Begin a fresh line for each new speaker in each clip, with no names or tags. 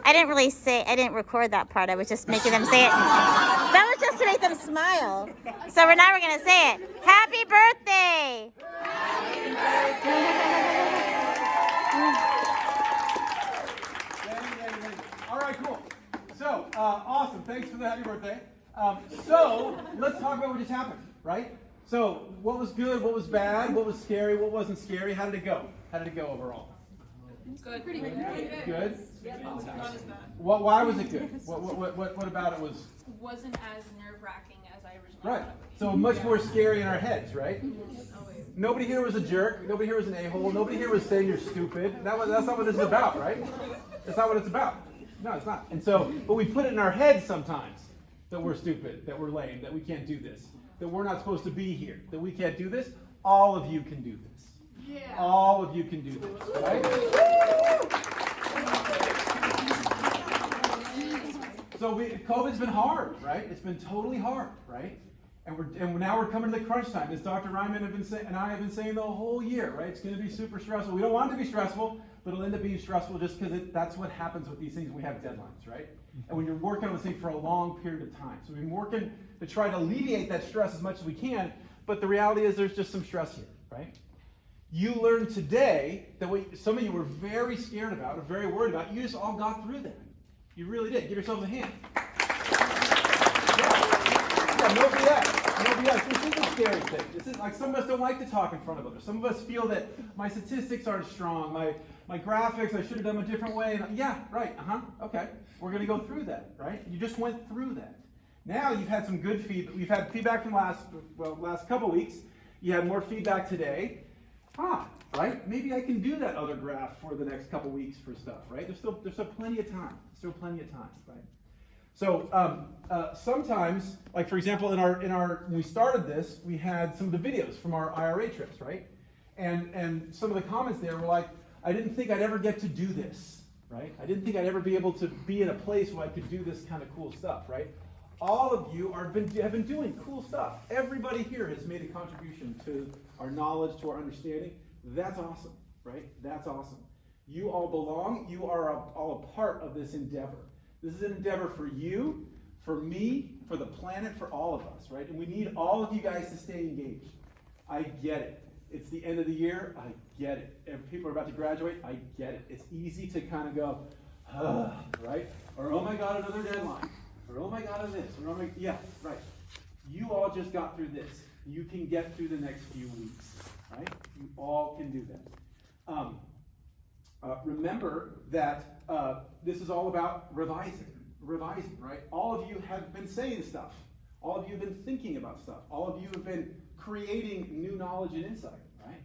I didn't record that part. I was just making them say it. That was just to make them smile. So now we're going to say it. Happy birthday! Happy
birthday! All right, cool. So, awesome. Thanks for the happy birthday. So, let's talk about what just happened, right? So, what was good, what was bad, what was scary, what wasn't scary? How did it go? How did it go overall?
Good. Pretty good.
Good?
Yep. Not as bad.
Why was it good? What about it was?
Wasn't as nerve-wracking as I originally
Right.
thought it would be.
So much more scary in our heads, right?
Always.
Nobody here was a jerk. Nobody here was an a-hole. Nobody here was saying you're stupid. That's not what this is about, right? That's not what it's about. No, it's not. And so, but we put it in our heads sometimes that we're stupid, that we're lame, that we can't do this, that we're not supposed to be here, that we can't do this. All of you can do this.
Yeah.
All of you can do this, right? So COVID's been hard, right? It's been totally hard, right? And now we're coming to the crunch time. As Dr. Ryman and I have been saying the whole year, right? It's going to be super stressful. We don't want it to be stressful, but it'll end up being stressful just because that's what happens with these things. We have deadlines, right? And when you're working on this thing for a long period of time. So we've been working to try to alleviate that stress as much as we can, but the reality is there's just some stress here, right? You learned today that what some of you were very scared about or very worried about, you just all got through that. You really did. Give yourselves a hand. Yeah, no BS. No BS. This is a scary thing. This is like some of us don't like to talk in front of others. Some of us feel that my statistics aren't strong. My graphics, I should have done them a different way. And yeah, right. Okay. We're going to go through that, right? You just went through that. Now you've had some good feedback. We've had feedback from last couple weeks. You had more feedback today. Right? Maybe I can do that other graph for the next couple weeks for stuff, right? There's still plenty of time. Still plenty of time, right? So sometimes, like for example, when we started this, we had some of the videos from our IRA trips, right? And some of the comments there were like, I didn't think I'd ever get to do this, right? I didn't think I'd ever be able to be in a place where I could do this kind of cool stuff, right? All of you have been doing cool stuff. Everybody here has made a contribution to our knowledge, to our understanding. That's awesome, right? That's awesome. You all belong. You are all a part of this endeavor. This is an endeavor for you, for me, for the planet, for all of us, right? And we need all of you guys to stay engaged. I get it. It's the end of the year. I get it. If people are about to graduate, I get it. It's easy to kind of go, right? Or, oh my God, another deadline. Or, oh my God, this. Or, oh my, yeah, right. You all just got through this. You can get through the next few weeks, right? You all can do that. Remember that this is all about revising, right? All of you have been saying stuff. All of you have been thinking about stuff. All of you have been creating new knowledge and insight, right?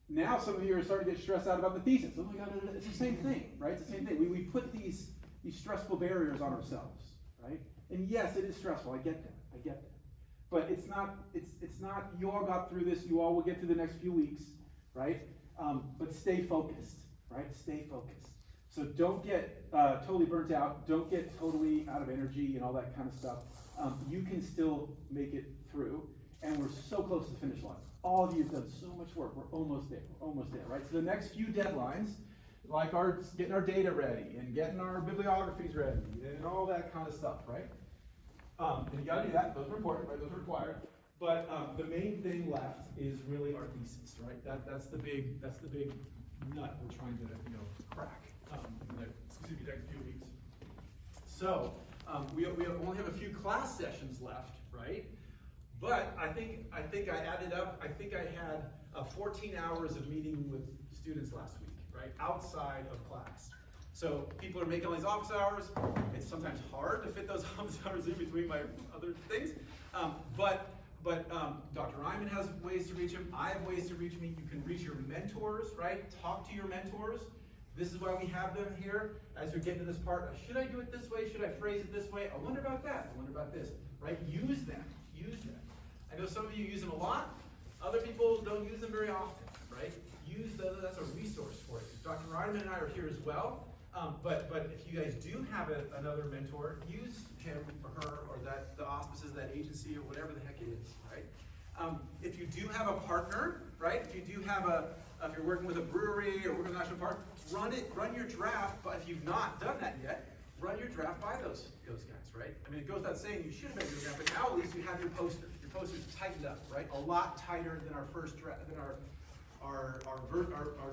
Now some of you are starting to get stressed out about the thesis. Oh my God, it's the same thing, right? It's the same thing. We put these stressful barriers on ourselves, right? And yes, it is stressful. I get that. But it's not, you all got through this. You all will get through the next few weeks, right? But stay focused, right? Stay focused. So don't get totally burnt out. Don't get totally out of energy and all that kind of stuff. You can still make it through. And we're so close to the finish line. All of you have done so much work. We're almost there, right? So the next few deadlines, like getting our data ready and getting our bibliographies ready and all that kind of stuff, right? And you gotta do that. Those are important, right? Those are required. But the main thing left is really our thesis, right? That's the big nut we're trying to crack in the next few weeks. So we only have a few class sessions left, right? But I think I added up. I think I had 14 hours of meeting with students last week, right? Outside of class. So people are making all these office hours. It's sometimes hard to fit those office hours in between my other things. But Dr. Ryman has ways to reach him. I have ways to reach me. You can reach your mentors, right? Talk to your mentors. This is why we have them here as you're getting to this part. Should I do it this way? Should I phrase it this way? I wonder about that. I wonder about this, right? Use them. I know some of you use them a lot. Other people don't use them very often, right? Use them. That's a resource for you. Dr. Ryman and I are here as well. But if you guys do have another mentor, use him or her or the auspices, that agency or whatever the heck it is, right? If you do have a partner, right? If you do have if you're working with a brewery or working with a national park, run your draft. But if you've not done that yet, run your draft by those guys, right? I mean, it goes without saying you should have made your draft, but now at least you have your poster. Your poster's tightened up, right? A lot tighter than our first draft, than our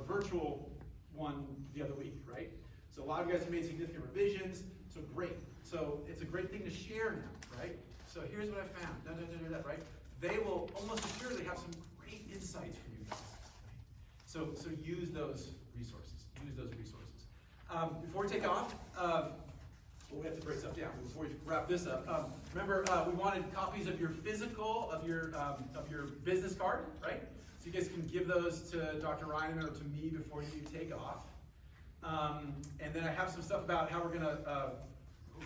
virtual one the other week, right? So a lot of you guys have made significant revisions, so great. So it's a great thing to share now, right? So here's what I found, right? They will almost assuredly have some great insights for you guys. So use those resources. Before we take off, we have to break stuff down. Before we wrap this up, remember we wanted copies of your physical, of your business card, right? So you guys can give those to Dr. Ryan or to me before you take off. And then I have some stuff about how we're gonna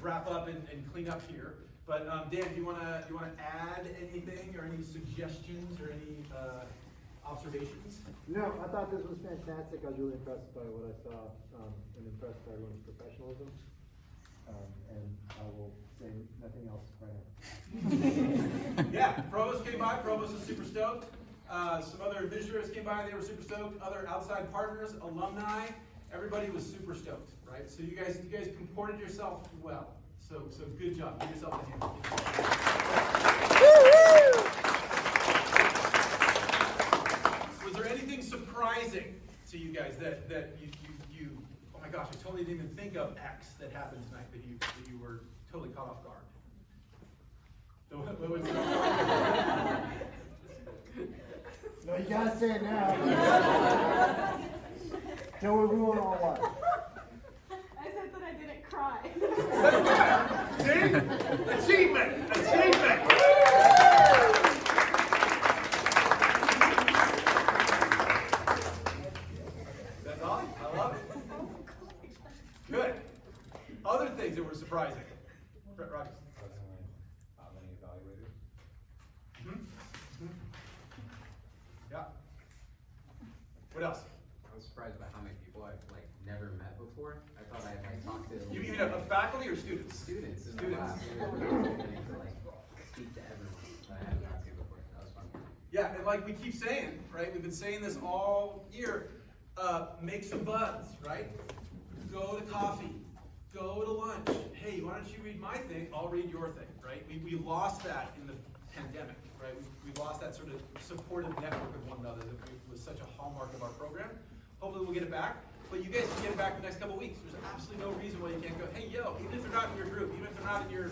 wrap up and clean up here. But Dan, do you wanna add anything or any suggestions or any observations?
No, I thought this was fantastic. I was really impressed by what I saw, and impressed by everyone's professionalism. And I will say nothing else right now.
Yeah, Provost came by. Provost was super stoked. Some other administrators came by. They were super stoked. Other outside partners, alumni, everybody was super stoked, right? So you guys comported yourself well. So good job. Give yourself a hand. Was there anything surprising to you guys that you oh my gosh, I totally didn't even think of X that happened tonight that you were totally caught off guard? What was
No, you gotta say it now. Till we ruin our life.
I said that I didn't cry.
See? Achievement! Achievement! That's all? I love it. Good. Other things that were surprising. Roger.
How many evaluators?
Yeah. What else?
I was surprised by how many people I've never met before. I thought I'd talk to
You mean a faculty or students?
students in the
Students.
class. We were really getting to speak to everyone that I hadn't talked to before. That was fun.
Yeah, and like we keep saying, right? We've been saying this all year. Make some buzz, right? Go to coffee. Go to lunch. Hey, why don't you read my thing? I'll read your thing, right? We lost that in the pandemic, right? We lost that sort of supportive network of one another that was such a hallmark of our program. Hopefully we'll get it back. But you guys can get it back the next couple of weeks. There's absolutely no reason why you can't go, hey, yo, even if they're not in your group, even if they're not in your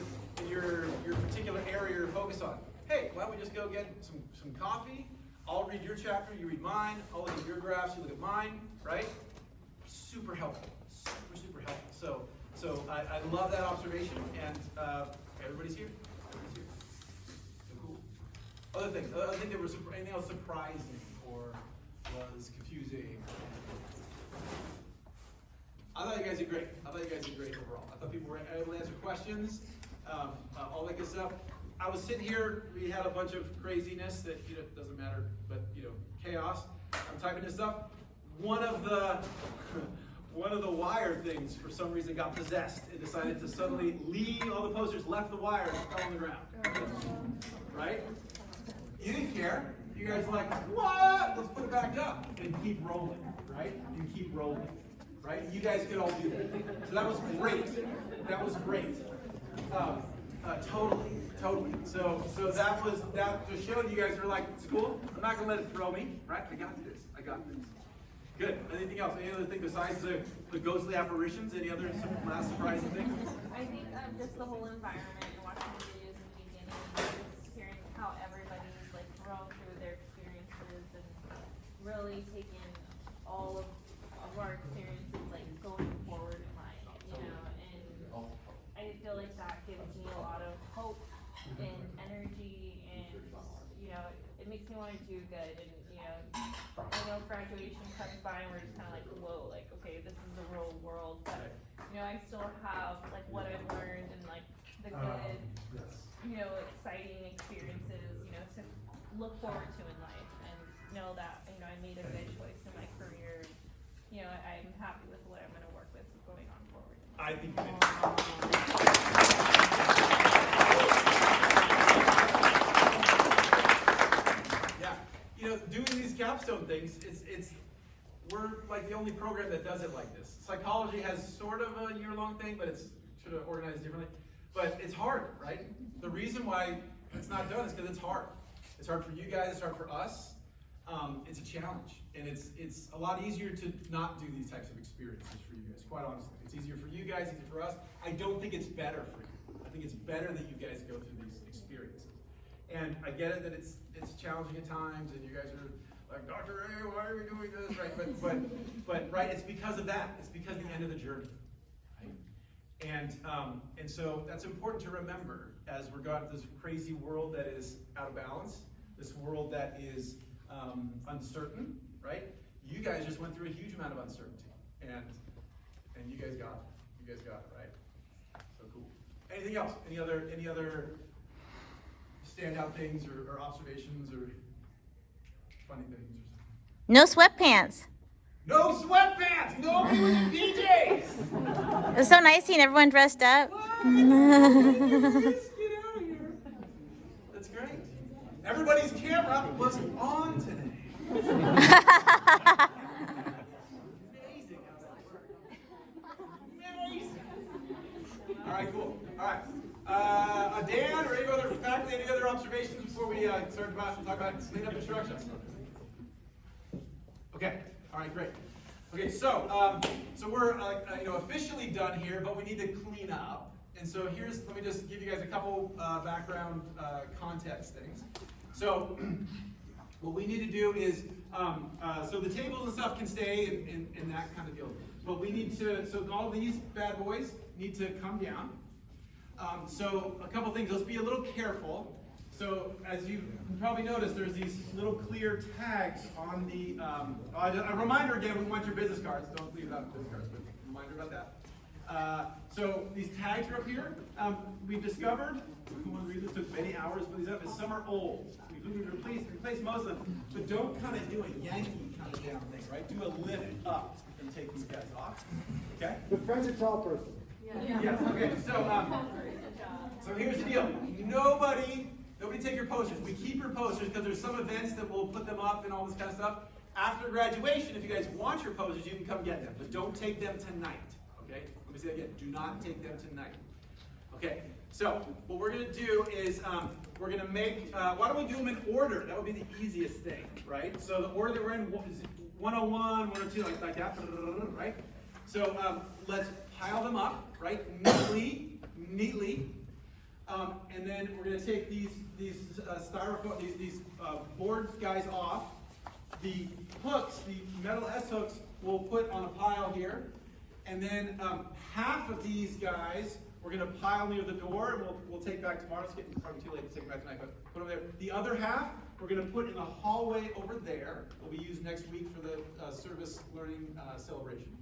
particular area you're focused on, hey, why don't we just go get some coffee? I'll read your chapter, you read mine. I'll look at your graphs, you look at mine, right? Super helpful. Super helpful. So I love that observation, and everybody's here. Everybody's here. So cool. Other things that were anything else surprising or was confusing? I thought you guys did great. Overall. I thought people were able to answer questions, all that good stuff. I was sitting here. We had a bunch of craziness that doesn't matter, but chaos. I'm typing this up. One of the wire things for some reason got possessed and decided to suddenly leave. All the posters left the wire and fell on the ground. Right? You didn't care. You guys were like, what? Let's put it back up and keep rolling. Right? And keep rolling. Right? You guys could all do that. So that was great. Totally. So that just showed you guys were like, it's cool. I'm not gonna let it throw me. Right? I got this. Good. Anything else? Any other thing besides the ghostly apparitions? Any other last surprising things?
I think just the whole environment and watching the videos in the beginning, just hearing how everybody's grown through their experiences and really taking all of our experiences going forward in life, and I feel like that gives me a lot of hope and energy, and it makes me want to do good. And I know graduation comes by and we're just kind of whoa, okay, this is the real world, but I still have what I've learned and the good, exciting experiences, to look forward to in life, and know that I made a good choice in my career. I'm happy with what I'm going to work with going on forward.
I think doing these capstone things, we're like the only program that does it like this. Psychology has sort of a year-long thing, but it's sort of organized differently. But it's hard, right? The reason why it's not done is because it's hard. It's hard for you guys, it's hard for us. It's a challenge. And it's a lot easier to not do these types of experiences for you guys, quite honestly. It's easier for you guys, easier for us. I don't think it's better for you. I think it's better that you guys go through these experiences. And I get it that it's challenging at times, and you guys are like, Dr. A, why are we doing this? Right? But right, it's because of that. It's because of the end of the journey. Right? And so that's important to remember as we're going through this crazy world that is out of balance, this world that is uncertain, right? You guys just went through a huge amount of uncertainty, and you guys got it. You guys got it, right? So cool. Anything else? Any other standout things or observations or funny things or something?
No sweatpants.
No sweatpants! Nobody was in PJs!
It was so nice seeing everyone dressed up.
What? Get out of here. That's great. Everybody's camera was on today. Amazing how that worked. Amazing. All right, cool. All right. Dan, or any other faculty, any other observations before we start to talk about cleanup instructions? Okay. All right, great. Okay, so we're officially done here, but we need to clean up. And so let me just give you guys a couple background context things. So what we need to do is, so the tables and stuff can stay in that kind of deal. But we need to, so all these bad boys need to come down. So a couple things, let's be a little careful. So as you probably noticed, there's these little clear tags on the, a reminder again, we want your business cards. Don't leave out business cards, but reminder about that. So these tags are up here. We've discovered, who wants to read this, took many hours to put these up, is some are old. We've replaced most of them, but don't kind of do a Yankee kind of down thing, right? Do a lift up and take these guys off, okay?
Befriend a tall person.
Yes, okay, so here's the deal. Nobody take your posters. We keep your posters because there's some events that we'll put them up and all this kind of stuff. After graduation, if you guys want your posters, you can come get them, but don't take them tonight, okay? Let me say that again. Do not take them tonight. Okay, so what we're going to do is we're going to make, why don't we do them in order? That would be the easiest thing, right? So the order that we're in is 101, 102, like that, right? So let's pile them up, right, neatly. And then we're going to take these styrofoam, these board guys off. The hooks, the metal S hooks, we'll put on a pile here. And then half of these guys we're going to pile near the door, and we'll take back tomorrow. It's getting probably too late to take it back tonight, but put them there. The other half we're going to put in the hallway over there. It'll be used next week for the service learning celebration.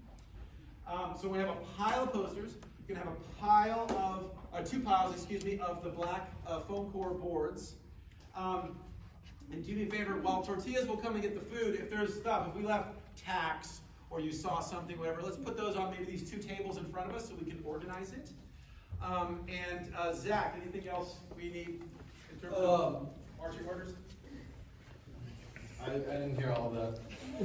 So we have a pile of posters. You're going to have a pile of, 2 piles, of the black foam core boards. And do me a favor, while tortillas will come and get the food, if there's stuff, if we left tacks or you saw something, whatever, let's put those on maybe these 2 tables in front of us so we can organize it. Zach, anything else we need in terms of marching orders?
I didn't hear all of that.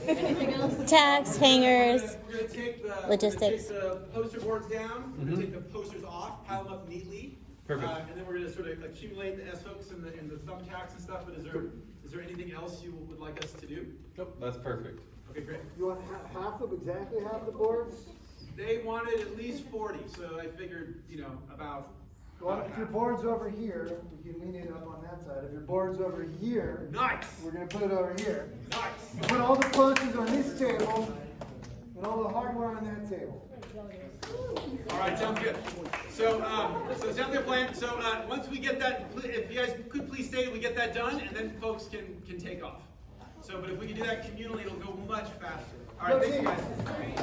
Anything else?
Tags, hangers,
We're going to take the
logistics.
the poster boards down. We're going to take the posters off, pile them up neatly.
Perfect.
And then we're going to sort of accumulate the S hooks and the thumbtacks and stuff. But is there anything else you would like us to do?
Nope, that's perfect.
Okay, great.
You want exactly half the boards?
They wanted at least 40, so I figured, about.
Well, if your board's over here, we can lean it up on that side. If your board's over here,
Nice.
we're going to put it over here.
Nice.
Put all the posters on this table and all the hardware on that table.
All right, sounds good. So sounds like a plan. So once we get that, if you guys could please stay, we get that done, and then folks can take off. So, but if we can do that communally, it'll go much faster. All right, thanks, guys.